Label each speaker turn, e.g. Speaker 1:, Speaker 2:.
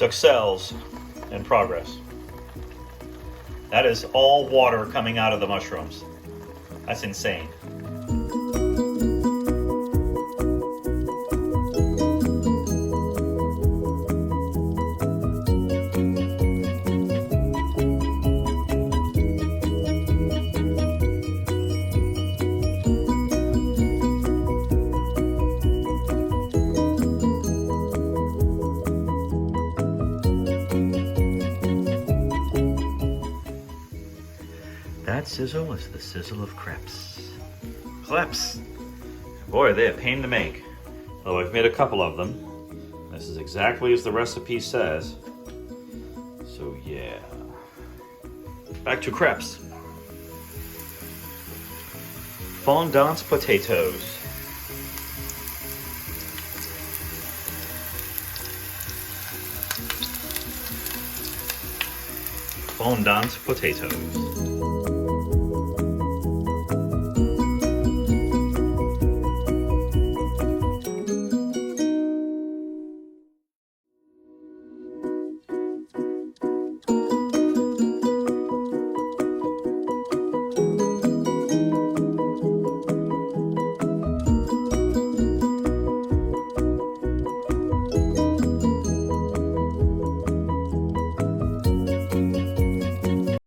Speaker 1: duxelles in progress. That is all water coming out of the mushrooms. That's insane. That sizzle is the sizzle of crepes. Crepes! Boy, they're a pain to make. Though I've made a couple of them. This is exactly as the recipe says. So yeah. Back to crepes. Fondant potatoes. Fondant potatoes.